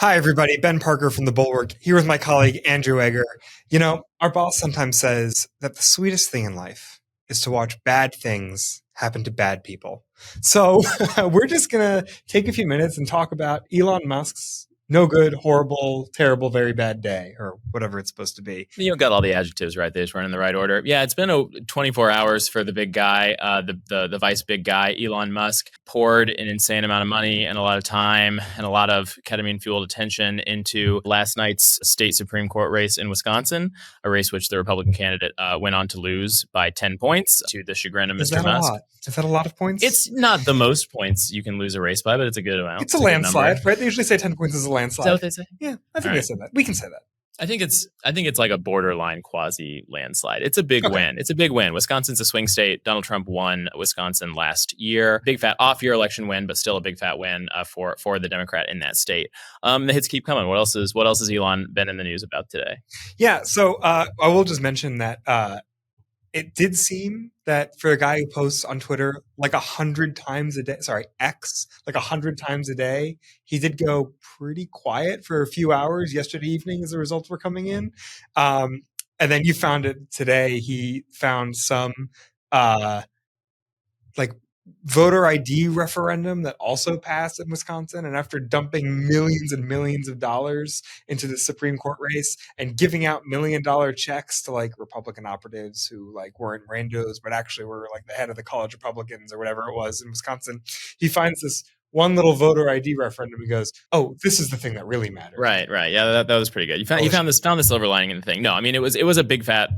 Hi, everybody. Ben Parker from the Bulwark, here with my colleague Andrew Egger. Our boss sometimes says that the sweetest thing in life is to watch bad things happen to bad people. So we're just going to take a few minutes and talk about Elon Musk's no good, horrible, terrible, very bad day, or whatever it's supposed to be. You got all the adjectives right. They just weren't in the right order. Yeah, it's been 24 hours for the big guy, the vice big guy, Elon Musk, poured an insane amount of money and a lot of time and a lot of ketamine-fueled attention into last night's state Supreme Court race in Wisconsin, a race which the Republican candidate went on to lose by 10 points to the chagrin of Is Mr. that a Musk. lot? Is that a lot of points? It's not the most points you can lose a race by, but it's a good amount. It's a landslide, right? They usually say 10 points is a landslide. Is that what they say? Yeah, I think they said that. We can say that. I think it's like a borderline quasi landslide. It's a big win. It's a big win. Wisconsin's a swing state. Donald Trump won Wisconsin last year. Big fat off year election win, but still a big fat win for the Democrat in that state. The hits keep coming. What else has Elon been in the news about today? Yeah, so I will just mention that it did seem that for a guy who posts on Twitter like 100 times a day, X, like 100 times a day, he did go pretty quiet for a few hours yesterday evening as the results were coming in. And then you found it today. He found some like voter ID referendum that also passed in Wisconsin. And after dumping millions and millions of dollars into the Supreme Court race and giving out $1 million checks to like Republican operatives who like weren't randos, but actually were like the head of the college Republicans or whatever it was in Wisconsin, he finds this one little voter ID referendum and goes, "Oh, this is the thing that really matters." Right. Yeah, that was pretty good. You found the silver lining in the thing. No, I mean it was a big fat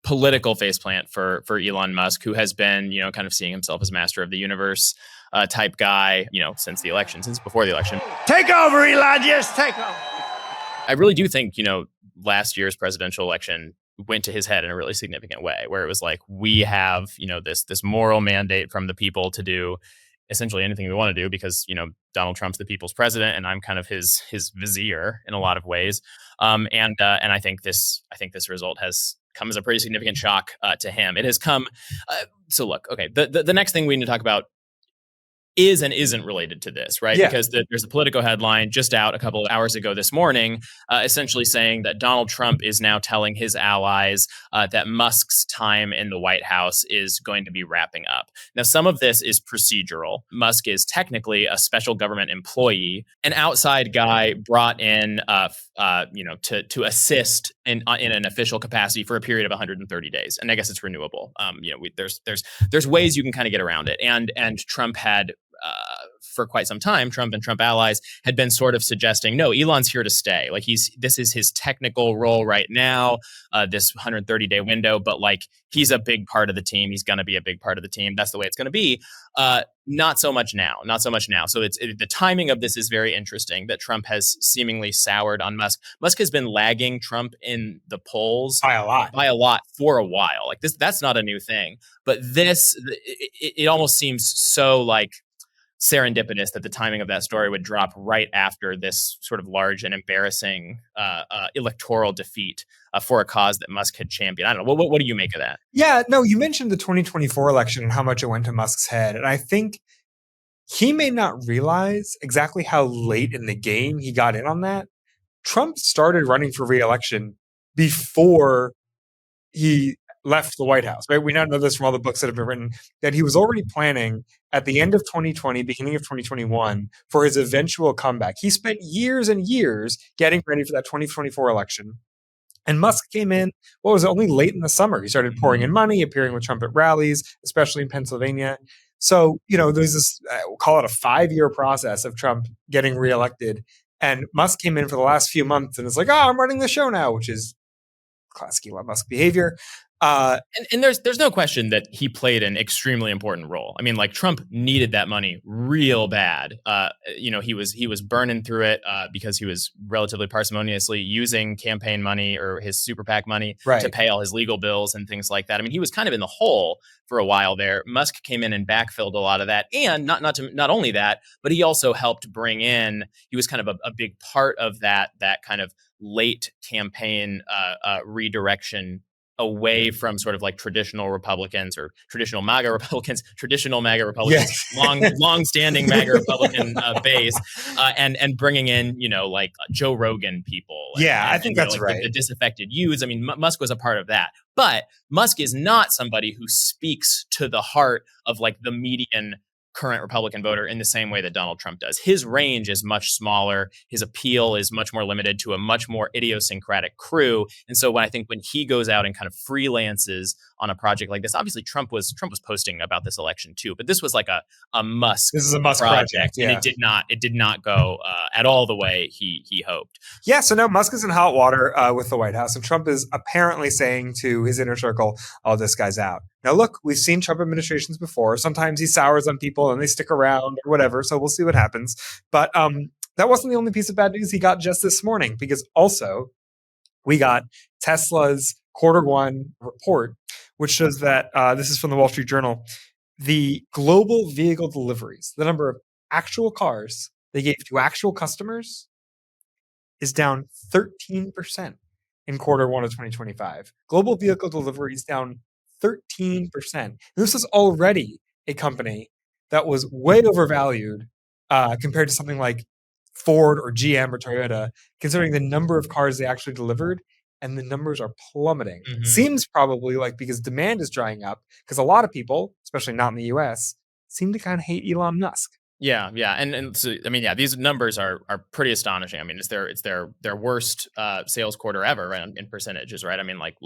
political faceplant for Elon Musk, who has been, kind of seeing himself as master of the universe type guy, since before the election. Take over, Elon. Just take over. I really do think, last year's presidential election went to his head in a really significant way, where it was like, we have, this moral mandate from the people to do essentially anything we want to do because, Donald Trump's the people's president and I'm kind of his vizier in a lot of ways. And I think this result has come as a pretty significant shock to him. It has come. So look, okay, the next thing we need to talk about is and isn't related to this, right? Yeah. Because there's a Politico headline just out a couple of hours ago this morning, essentially saying that Donald Trump is now telling his allies that Musk's time in the White House is going to be wrapping up. Now, some of this is procedural. Musk is technically a special government employee, an outside guy brought in, to assist in an official capacity for a period of 130 days, and I guess it's renewable. There's ways you can kind of get around it, and Trump had. For quite some time, Trump and Trump allies had been sort of suggesting, no, Elon's here to stay. Like this is his technical role right now, this 130-day window, but like he's a big part of the team. He's going to be a big part of the team. That's the way it's going to be. Not so much now. So the timing of this is very interesting that Trump has seemingly soured on Musk. Musk has been lagging Trump in the polls by a lot for a while. Like that's not a new thing, but it almost seems so like serendipitous that the timing of that story would drop right after this sort of large and embarrassing electoral defeat for a cause that Musk had championed. I don't know. What do you make of that? Yeah, no, you mentioned the 2024 election and how much it went to Musk's head. And I think he may not realize exactly how late in the game he got in on that. Trump started running for re-election before he left the White House, right? We now know this from all the books that have been written, that he was already planning at the end of 2020, beginning of 2021, for his eventual comeback. He spent years and years getting ready for that 2024 election. And Musk came in, only late in the summer. He started pouring in money, appearing with Trump at rallies, especially in Pennsylvania. So, there's this, we'll call it a 5-year process of Trump getting reelected. And Musk came in for the last few months and is like, I'm running the show now, which is classic Elon Musk behavior. And there's no question that he played an extremely important role. I mean, like Trump needed that money real bad. He was burning through it because he was relatively parsimoniously using campaign money or his super PAC money to pay all his legal bills and things like that. I mean, he was kind of in the hole for a while there. Musk came in and backfilled a lot of that, and not only that, but he also helped bring in. He was kind of a big part of that kind of late campaign redirection away from sort of like traditional Republicans or traditional MAGA Republicans, traditional MAGA Republicans, long-standing MAGA Republican base, and bringing in, like Joe Rogan people, I think that's like right. the disaffected youths. I mean, Musk was a part of that, but Musk is not somebody who speaks to the heart of like the median current Republican voter in the same way that Donald Trump does. His range is much smaller. His appeal is much more limited to a much more idiosyncratic crew. And so when he goes out and kind of freelances on a project like this, obviously Trump was posting about this election too, but this was like a Musk. This is a Musk project, and it did not go at all the way he hoped. Yeah, so now Musk is in hot water with the White House, and Trump is apparently saying to his inner circle, "Oh, this guy's out." Now, look, we've seen Trump administrations before. Sometimes he sours on people and they stick around or whatever, so we'll see what happens. But that wasn't the only piece of bad news he got just this morning, because also we got Tesla's Q1 report, which shows that, this is from the Wall Street Journal, the global vehicle deliveries, the number of actual cars they gave to actual customers, is down 13% in Q1 of 2025. Global vehicle deliveries down 13%. And this is already a company that was way overvalued compared to something like Ford or GM or Toyota, considering the number of cars they actually delivered, and the numbers are plummeting. Mm-hmm. Seems probably like because demand is drying up, because a lot of people, especially not in the US, seem to kind of hate Elon Musk. Yeah, and so I mean, yeah, these numbers are pretty astonishing. I mean, it's their worst sales quarter ever, right, in percentages, right? I mean, like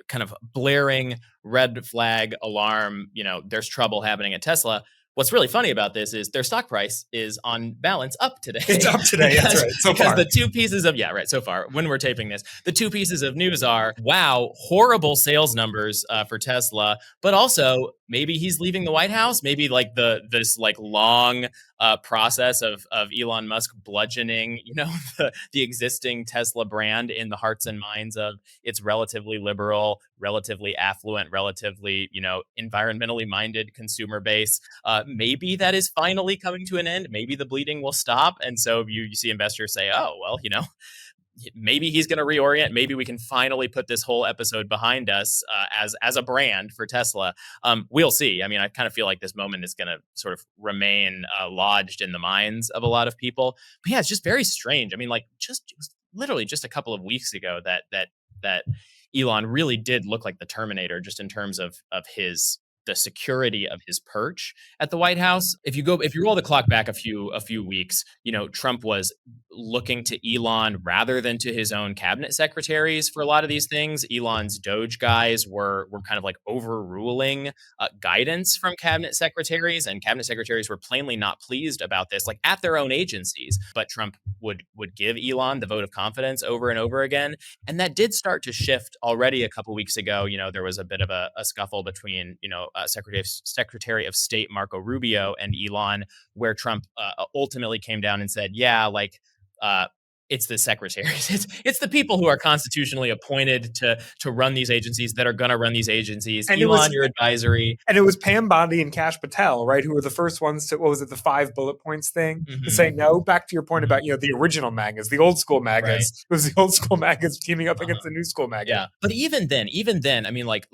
kind of blaring red flag alarm. There's trouble happening at Tesla. What's really funny about this is their stock price is on balance up today. It's up today, that's right. So far. The two pieces of, so far, when we're taping this, the two pieces of news are, wow, horrible sales numbers for Tesla, but also maybe he's leaving the White House. Maybe like this long process of Elon Musk bludgeoning, the existing Tesla brand in the hearts and minds of its relatively liberal, relatively affluent, relatively, environmentally minded consumer base. Maybe that is finally coming to an end. Maybe the bleeding will stop. And so you see investors say, oh, well, maybe he's going to reorient. Maybe we can finally put this whole episode behind us as a brand for Tesla. We'll see. I mean, I kind of feel like this moment is going to sort of remain lodged in the minds of a lot of people. But yeah, it's just very strange. I mean, like it was literally just a couple of weeks ago that Elon really did look like the Terminator, just in terms of the security of his perch at the White House. If you roll the clock back a few weeks, Trump was looking to Elon rather than to his own cabinet secretaries for a lot of these things. Elon's Doge guys were kind of like overruling guidance from cabinet secretaries, and cabinet secretaries were plainly not pleased about this, like at their own agencies. But Trump would give Elon the vote of confidence over and over again, and that did start to shift already a couple weeks ago. There was a bit of a scuffle between Secretary of State Marco Rubio and Elon, where Trump ultimately came down and said, it's the secretaries. It's the people who are constitutionally appointed to run these agencies that are going to run these agencies. And Elon, your advisory. And it was Pam Bondi and Kash Patel, right, who were the first ones to, the 5 bullet points thing, to say, no, back to your point about, the original MAGAs, the old school MAGAs. Right. It was the old school MAGAs teaming up against the new school MAGA. Yeah. But even then, I mean, like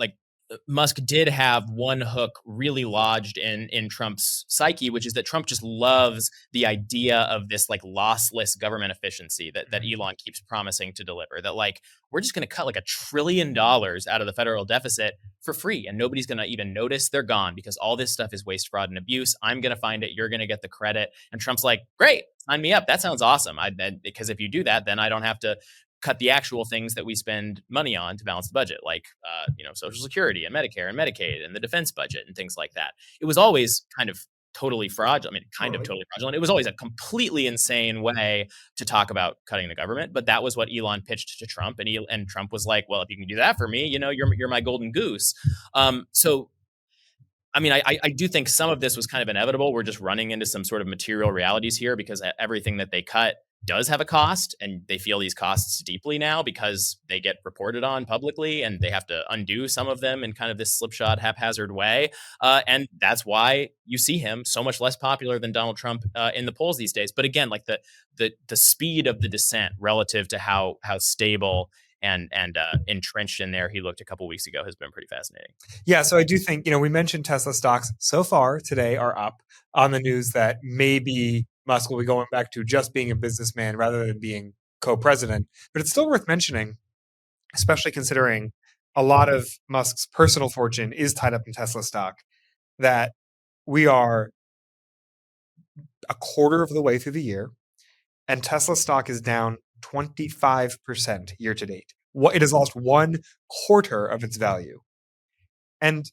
Musk did have one hook really lodged in Trump's psyche, which is that Trump just loves the idea of this like lossless government efficiency that Elon keeps promising to deliver. That like, we're just going to cut like $1 trillion out of the federal deficit for free, and nobody's going to even notice they're gone, because all this stuff is waste, fraud, and abuse. I'm going to find it. You're going to get the credit. And Trump's like, great, sign me up. That sounds awesome. Because if you do that, then I don't have to cut the actual things that we spend money on to balance the budget, like Social Security and Medicare and Medicaid and the defense budget and things like that. It was always kind of totally fraudulent. I mean, totally fraudulent. It was always a completely insane way to talk about cutting the government. But that was what Elon pitched to Trump, and Trump was like, "Well, if you can do that for me, you're my golden goose." So. I mean, I do think some of this was kind of inevitable. We're just running into some sort of material realities here, because everything that they cut does have a cost, and they feel these costs deeply now because they get reported on publicly, and they have to undo some of them in kind of this slipshod, haphazard way. And that's why you see him so much less popular than Donald Trump in the polls these days. But again, like the speed of the descent relative to how stable and entrenched in there he looked a couple weeks ago has been pretty fascinating. Yeah, so I do think, we mentioned Tesla stocks so far today are up on the news that maybe Musk will be going back to just being a businessman rather than being co-president. But it's still worth mentioning, especially considering a lot of Musk's personal fortune is tied up in Tesla stock, that we are a quarter of the way through the year, and Tesla stock is down 25% year to date. It has lost 1/4 of its value. And,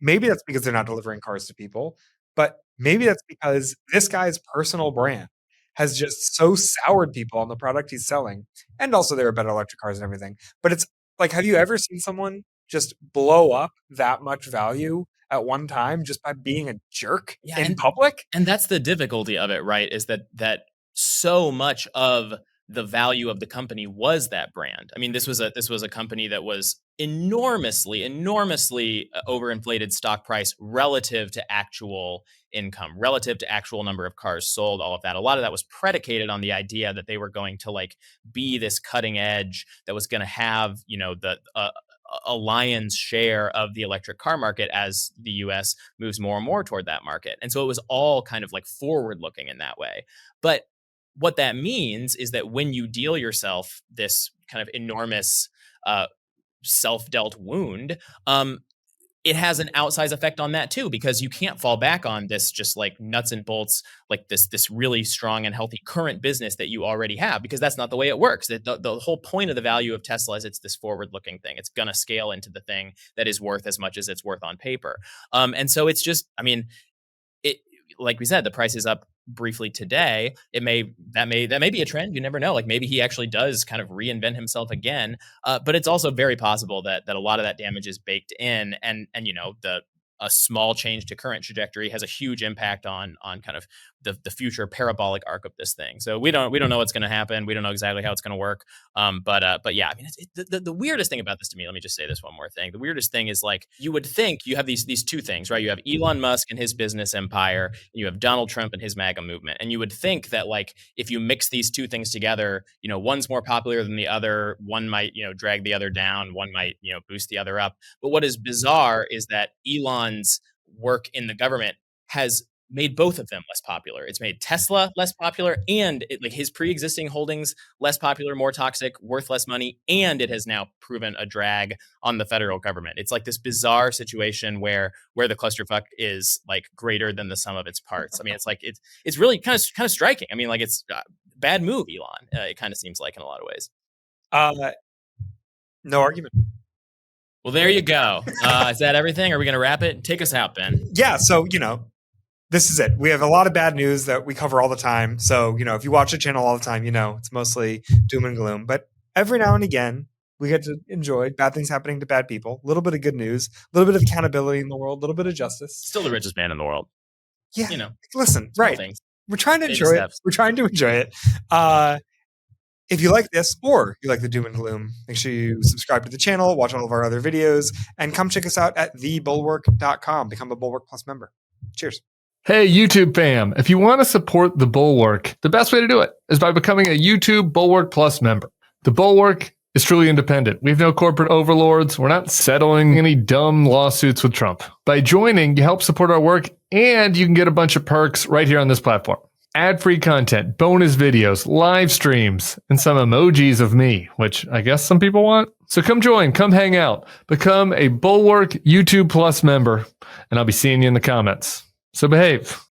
maybe that's because they're not delivering cars to people, but maybe that's because this guy's personal brand has just so soured people on the product he's selling. And also there are better electric cars and everything. But it's like, have you ever seen someone just blow up that much value at one time just by being a jerk in public? And that's the difficulty of it, right? Is that so much of the value of the company was that brand. I mean, this was a company that was enormously overinflated stock price relative to actual income, relative to actual number of cars sold, all of that. A lot of that was predicated on the idea that they were going to be this cutting edge that was going to have, the a lion's share of the electric car market as the US moves more and more toward that market. And so it was all kind of forward looking in that way. But what that means is that when you deal yourself this kind of enormous self-dealt wound, it has an outsized effect on that too, because you can't fall back on this just nuts and bolts, this really strong and healthy current business that you already have, because that's not the way it works. The whole point of the value of Tesla is it's this forward-looking thing. It's going to scale into the thing that is worth as much as it's worth on paper. And so it's just, like we said, the price is up briefly today. That may be a trend. You never know. Maybe he actually does kind of reinvent himself again. But it's also very possible that a lot of that damage is baked in, and a small change to current trajectory has a huge impact on kind of the future parabolic arc of this thing. So we don't know what's going to happen. We don't know exactly how it's going to work. But yeah, the weirdest thing about this to me, let me just say this one more thing. The weirdest thing is you would think you have these two things, right? You have Elon Musk and his business empire, and you have Donald Trump and his MAGA movement. And you would think that if you mix these two things together, one's more popular than the other, one might, drag the other down, one might, boost the other up. But what is bizarre is that Elon's work in the government has made both of them less popular. It's made Tesla less popular, and his pre-existing holdings less popular, more toxic, worth less money, and it has now proven a drag on the federal government. It's this bizarre situation where the clusterfuck is greater than the sum of its parts. It's really kind of striking. It's bad move, Elon. It kind of seems like in a lot of ways. No argument. Well, there you go. Is that everything? Are we going to wrap it? Take us out, Ben. Yeah. So, this is it. We have a lot of bad news that we cover all the time. So, if you watch the channel all the time, it's mostly doom and gloom. But every now and again, we get to enjoy bad things happening to bad people, a little bit of good news, a little bit of accountability in the world, a little bit of justice. Still the richest man in the world. Yeah. Listen, right. Things. We're trying to enjoy it. We're trying to enjoy it. If you like this or you like the doom and gloom, make sure you subscribe to the channel, watch all of our other videos, and come check us out at thebulwark.com. Become a Bulwark Plus member. Cheers. Hey, YouTube fam. If you want to support The Bulwark, the best way to do it is by becoming a YouTube Bulwark Plus member. The Bulwark is truly independent. We have no corporate overlords. We're not settling any dumb lawsuits with Trump. By joining, you help support our work, and you can get a bunch of perks right here on this platform. Ad-free content, bonus videos, live streams, and some emojis of me, which I guess some people want. So come join, come hang out, become a Bulwark YouTube Plus member, and I'll be seeing you in the comments. So behave.